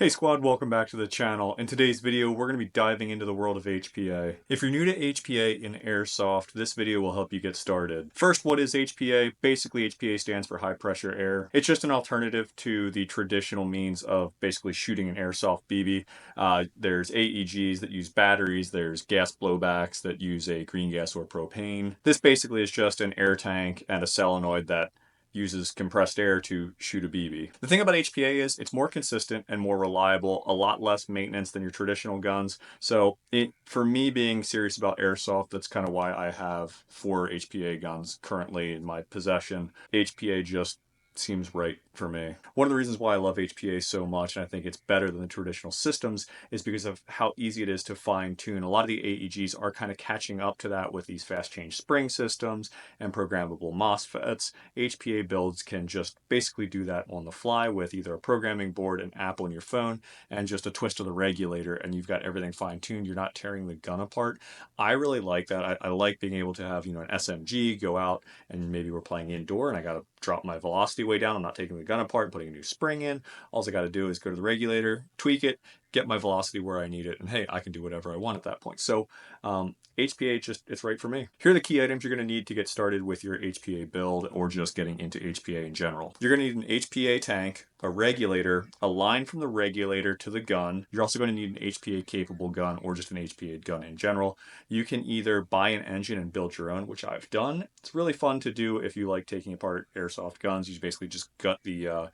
Hey squad, welcome back to the channel. In today's video, we're going to be diving into the world of HPA. If you're new to HPA in Airsoft, this video will help you get started. First, what is HPA? Basically, HPA stands for high pressure air. It's just an alternative to the traditional means of basically shooting an Airsoft BB. There's AEGs that use batteries, there's gas blowbacks that use a green gas or propane. This basically is just an air tank and a solenoid that uses compressed air to shoot a BB. The thing about HPA is it's more consistent and more reliable, a lot less maintenance than your traditional guns. So for me being serious about Airsoft, that's kind of why I have 4 HPA guns currently in my possession. HPA just seems right for me. One of the reasons why I love HPA so much, and I think it's better than the traditional systems, is because of how easy it is to fine tune. A lot of the AEGs are kind of catching up to that with these fast change spring systems and programmable MOSFETs. HPA builds can just basically do that on the fly with either a programming board, an app on your phone, and just a twist of the regulator, and you've got everything fine tuned. You're not tearing the gun apart. I really like that. I like being able to have, an SMG, go out and maybe we're playing indoor and I got to drop my velocity way down. I'm not taking the gun apart, putting a new spring in. All I got to do is go to the regulator, tweak it, get my velocity where I need it, and hey, I can do whatever I want at that point. So HPA it's right for me. Here are the key items you're going to need to get started with your HPA build or just getting into HPA in general. You're going to need an HPA tank, a regulator, a line from the regulator to the gun. You're also going to need an HPA capable gun or just an HPA gun in general. You can either buy an engine and build your own, which I've done. It's really fun to do if you like taking apart Airsoft guns. You basically just gut the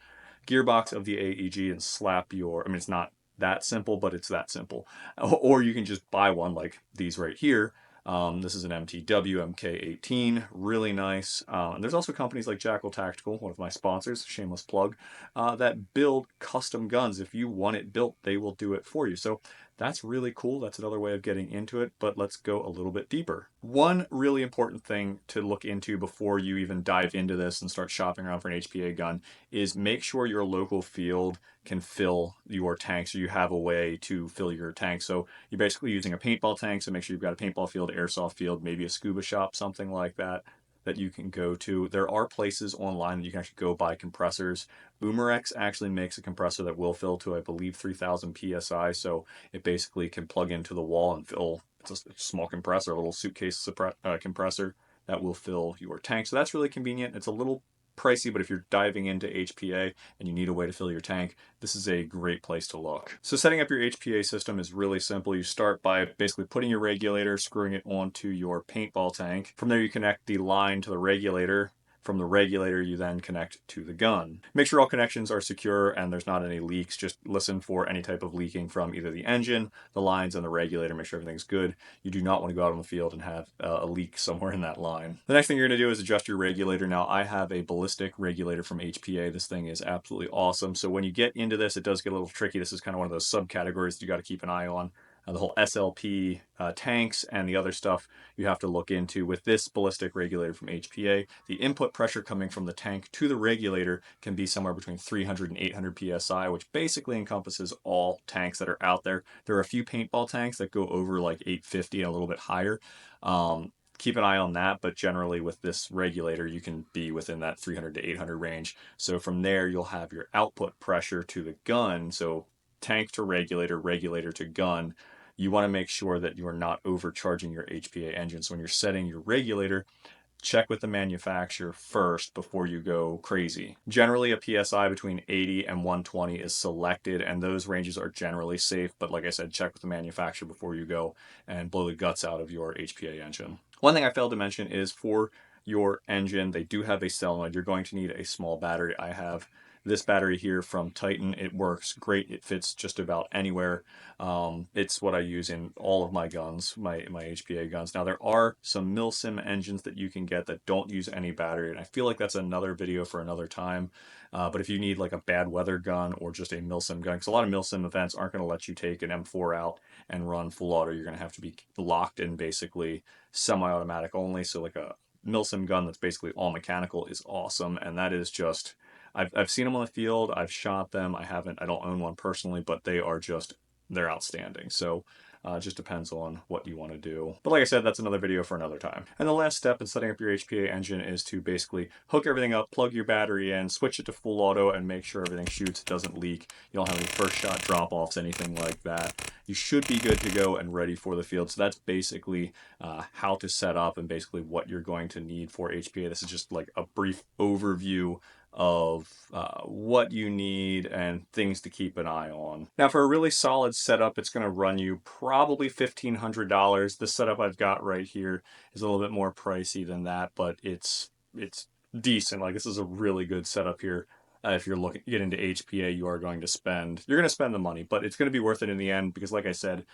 gearbox of the AEG and slap it's not that simple, but it's that simple. Or you can just buy one like these right here. This is an MTW MK18, really nice. And there's also companies like Jackal Tactical, one of my sponsors, shameless plug, that build custom guns. If you want it built, they will do it for you. So that's really cool. That's another way of getting into it, but let's go a little bit deeper. One really important thing to look into before you even dive into this and start shopping around for an HPA gun is make sure your local field can fill your tank, so you have a way to fill your tank. So you're basically using a paintball tank, so make sure you've got a paintball field, airsoft field, maybe a scuba shop, something like that you can go to. There are places online that you can actually go buy compressors. Boomerex actually makes a compressor that will fill to, I believe, 3000 psi, so it basically can plug into the wall and fill. It's a small compressor, a little suitcase compressor that will fill your tank. So that's really convenient. It's a little pricey, but if you're diving into HPA and you need a way to fill your tank, this is a great place to look. So setting up your HPA system is really simple. You start by basically putting your regulator, screwing it onto your paintball tank. From there, you connect the line to the regulator. From the regulator, you then connect to the gun. Make sure all connections are secure and there's not any leaks. Just listen for any type of leaking from either the engine, the lines, and the regulator. Make sure everything's good. You do not want to go out on the field and have a leak somewhere in that line. The next thing you're going to do is adjust your regulator. Now, I have a ballistic regulator from HPA. This thing is absolutely awesome. So when you get into this, it does get a little tricky. This is kind of one of those subcategories you got to keep an eye on. The whole SLP tanks and the other stuff you have to look into. With this ballistic regulator from HPA, the input pressure coming from the tank to the regulator can be somewhere between 300 and 800 psi, which basically encompasses all tanks that are out there. There are a few paintball tanks that go over like 850 and a little bit higher. Keep an eye on that, but generally with this regulator, you can be within that 300 to 800 range. So from there, you'll have your output pressure to the gun. So tank to regulator, regulator to gun. You want to make sure that you are not overcharging your HPA engine. So when you're setting your regulator, check with the manufacturer first before you go crazy. Generally, a PSI between 80 and 120 is selected, and those ranges are generally safe. But like I said, check with the manufacturer before you go and blow the guts out of your HPA engine. One thing I failed to mention is for your engine, they do have a solenoid. You're going to need a small battery. I have this battery here from Titan. It works great. It fits just about anywhere. It's what I use in all of my guns, my HPA guns. Now, there are some milsim engines that you can get that don't use any battery, and I feel like that's another video for another time. But if you need like a bad weather gun or just a milsim gun, because a lot of milsim events aren't going to let you take an M4 out and run full auto. You're going to have to be locked in basically semi-automatic only. So like a milsim gun that's basically all mechanical is awesome, and that is just I've seen them on the field. I've shot them. I don't own one personally, but they are just they're outstanding. So it just depends on what you want to do. But like I said, that's another video for another time. And the last step in setting up your HPA engine is to basically hook everything up, plug your battery in, switch it to full auto, and make sure everything shoots, doesn't leak. You don't have any first shot drop-offs, anything like that. You should be good to go and ready for the field. So that's basically how to set up and basically what you're going to need for HPA. This is just like a brief overview of what you need and things to keep an eye on. Now, for a really solid setup, it's going to run you probably $1,500. The setup I've got right here is a little bit more pricey than that, but it's decent. Like, this is a really good setup here. If you're looking to get into HPA, you're going to spend the money, but it's going to be worth it in the end because, like I said,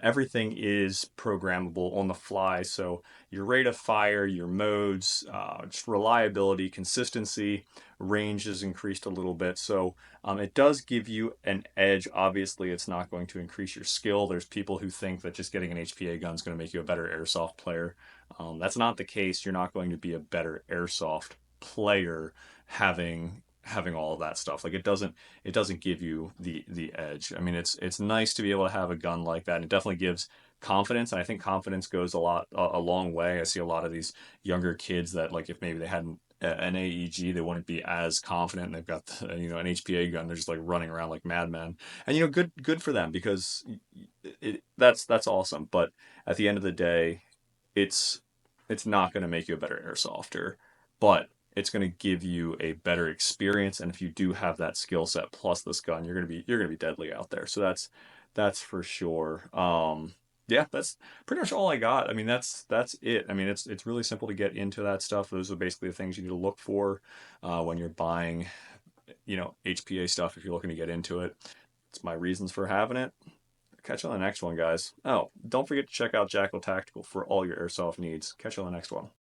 everything is programmable on the fly. So your rate of fire, your modes, just reliability, consistency, range is increased a little bit. So it does give you an edge. Obviously, it's not going to increase your skill. There's people who think that just getting an HPA gun is going to make you a better airsoft player. That's not the case. You're not going to be a better airsoft player having all of that stuff. Like, it doesn't give you the edge. I mean, it's nice to be able to have a gun like that, and it definitely gives confidence, and I think confidence goes a long way. I see a lot of these younger kids that, like, if maybe they hadn't an AEG, they wouldn't be as confident, and they've got an HPA gun, they're just like running around like madmen. And good for them, because that's awesome. But at the end of the day, it's not going to make you a better airsofter, but it's going to give you a better experience. And if you do have that skill set plus this gun, you're going to be deadly out there. So that's for sure. Yeah, that's pretty much all I got. I mean, that's it. I mean, it's really simple to get into that stuff. Those are basically the things you need to look for when you're buying, HPA stuff, if you're looking to get into it. It's my reasons for having it. Catch you on the next one, guys. Oh, don't forget to check out Jackal Tactical for all your airsoft needs. Catch you on the next one.